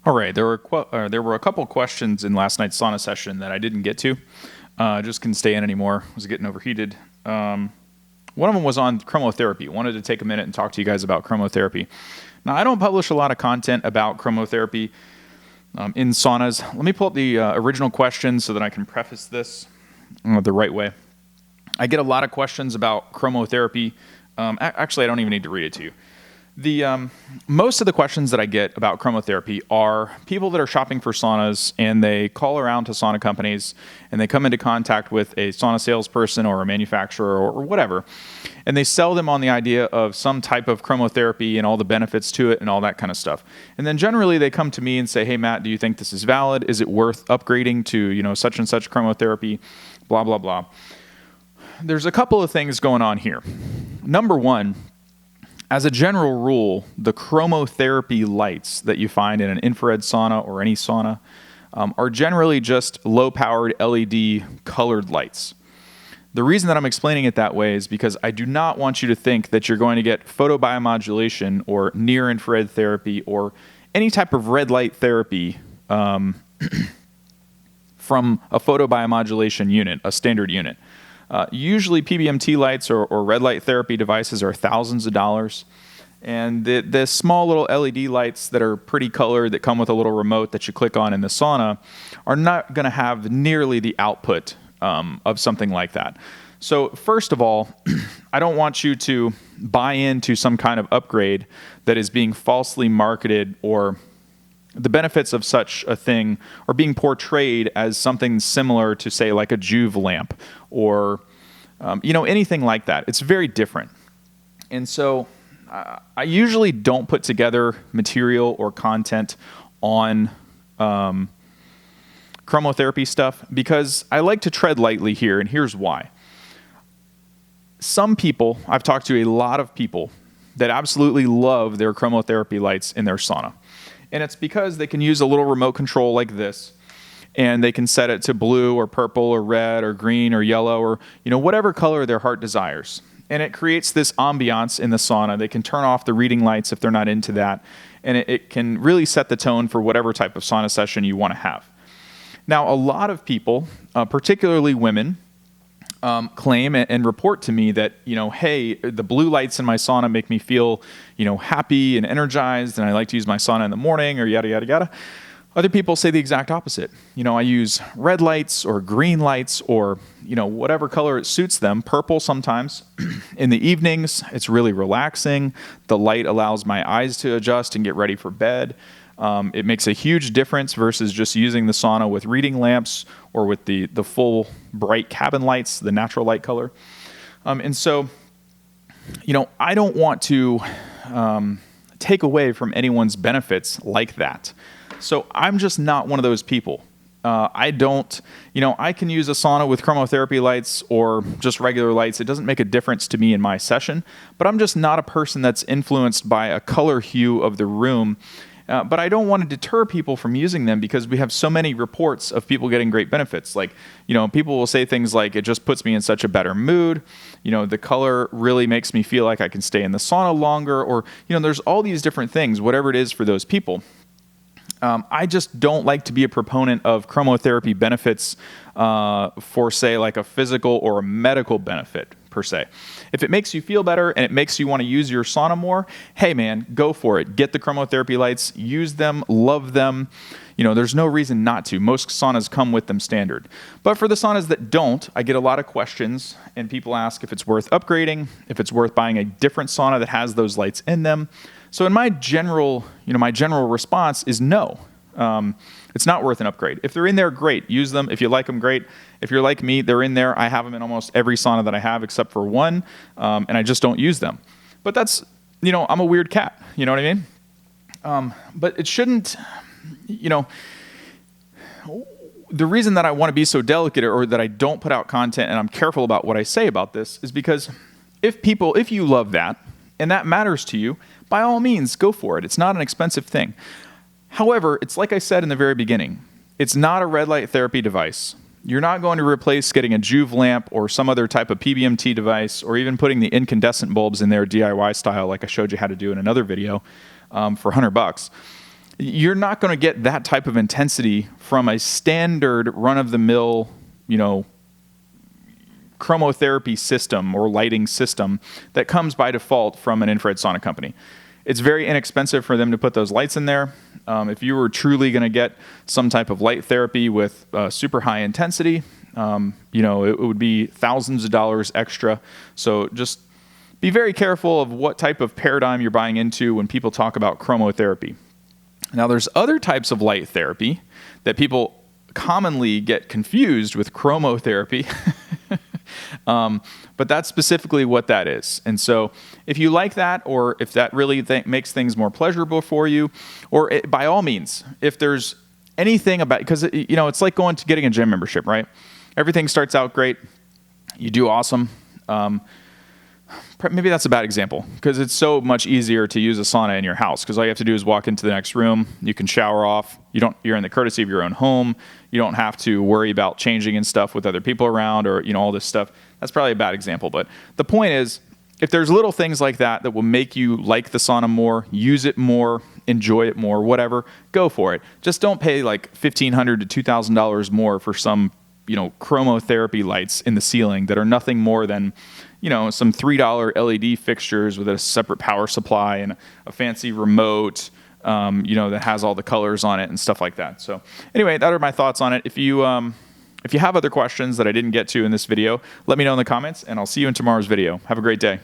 All right, there were a couple questions in last night's sauna session that I didn't get to. Just couldn't stay in anymore. Was getting overheated. One of them was on chromotherapy. Wanted to take a minute and talk to you guys about chromotherapy. Now, I don't publish a lot of content about chromotherapy in saunas. Let me pull up the original question so that I can preface this the right way. I get a lot of questions about chromotherapy. Actually, I don't even need to read it to you. Most of the questions that I get about chromotherapy are people that are shopping for saunas, and they call around to sauna companies, and they come into contact with a sauna salesperson or a manufacturer or whatever, and they sell them on the idea of some type of chromotherapy and all the benefits to it and all that kind of stuff. And then generally they come to me and say, "Hey Matt, do you think this is valid? Is it worth upgrading to, such and such chromotherapy? Blah, blah, blah." There's a couple of things going on here. Number one, as a general rule, the chromotherapy lights that you find in an infrared sauna or any sauna are generally just low-powered LED colored lights. The reason that I'm explaining it that way is because I do not want you to think that you're going to get photobiomodulation or near-infrared therapy or any type of red light therapy from a photobiomodulation unit, a standard unit. Usually PBMT lights or red light therapy devices are thousands of dollars. And the small little LED lights that are pretty colored that come with a little remote that you click on in the sauna are not going to have nearly the output of something like that. So first of all, I don't want you to buy into some kind of upgrade that is being falsely marketed, or the benefits of such a thing are being portrayed as something similar to, say, like a Juve lamp or, anything like that. It's very different. And so I usually don't put together material or content on chromotherapy stuff because I like to tread lightly here, and here's why. Some people, I've talked to a lot of people that absolutely love their chromotherapy lights in their sauna. And it's because they can use a little remote control like this, and they can set it to blue or purple or red or green or yellow or, whatever color their heart desires. And it creates this ambiance in the sauna. They can turn off the reading lights if they're not into that. And it can really set the tone for whatever type of sauna session you want to have. Now, a lot of people, particularly women, claim and report to me that, hey, the blue lights in my sauna make me feel, happy and energized, and I like to use my sauna in the morning, or yada, yada, yada. Other people say the exact opposite. I use red lights or green lights or, whatever color it suits them, purple sometimes. In the evenings, it's really relaxing. The light allows my eyes to adjust and get ready for bed. It makes a huge difference versus just using the sauna with reading lamps or with the full bright cabin lights, the natural light color. And so, I don't want to take away from anyone's benefits like that. So I'm just not one of those people. I can use a sauna with chromotherapy lights or just regular lights. It doesn't make a difference to me in my session, but I'm just not a person that's influenced by a color hue of the room. But I don't want to deter people from using them because we have so many reports of people getting great benefits. Like, people will say things like, it just puts me in such a better mood. The color really makes me feel like I can stay in the sauna longer. Or, there's all these different things, whatever it is for those people. I just don't like to be a proponent of chromotherapy benefits for, say, like a physical or a medical benefit, per se. If it makes you feel better and it makes you want to use your sauna more, hey man, go for it. Get the chromotherapy lights, use them, love them. There's no reason not to. Most saunas come with them standard. But for the saunas that don't, I get a lot of questions, and people ask if it's worth upgrading, if it's worth buying a different sauna that has those lights in them. So in my general response is no. It's not worth an upgrade. If they're in there, great. Use them. If you like them, great. If you're like me, they're in there. I have them in almost every sauna that I have except for one, and I just don't use them. But that's, I'm a weird cat. You know what I mean? But it shouldn't, the reason that I want to be so delicate or that I don't put out content and I'm careful about what I say about this is because if you love that and that matters to you, by all means, go for it. It's not an expensive thing. However, it's like I said in the very beginning, it's not a red light therapy device. You're not going to replace getting a Juve lamp or some other type of PBMT device or even putting the incandescent bulbs in there DIY style like I showed you how to do in another video for $100. you're not going to get that type of intensity from a standard run-of-the-mill, chromotherapy system or lighting system that comes by default from an infrared sauna company. It's very inexpensive for them to put those lights in there. If you were truly going to get some type of light therapy with super high intensity, it would be thousands of dollars extra. So just be very careful of what type of paradigm you're buying into when people talk about chromotherapy. Now, there's other types of light therapy that people commonly get confused with chromotherapy. But that's specifically what that is. And so if you like that, or if that really makes things more pleasurable for you, or by all means, if there's anything about, because it's like getting a gym membership, right? Everything starts out great. You do awesome. Maybe that's a bad example, because it's so much easier to use a sauna in your house, because all you have to do is walk into the next room. You can shower off. You're in the courtesy of your own home. You don't have to worry about changing and stuff with other people around, or all this stuff. That's probably a bad example, but the point is, if there's little things like that will make you like the sauna more, use it more, enjoy it more, whatever, go for it. Just don't pay like $1,500 to $2,000 more for some chromotherapy lights in the ceiling that are nothing more than some $3 LED fixtures with a separate power supply and a fancy remote, that has all the colors on it and stuff like that. So anyway, that are my thoughts on it. If you have other questions that I didn't get to in this video, let me know in the comments, and I'll see you in tomorrow's video. Have a great day.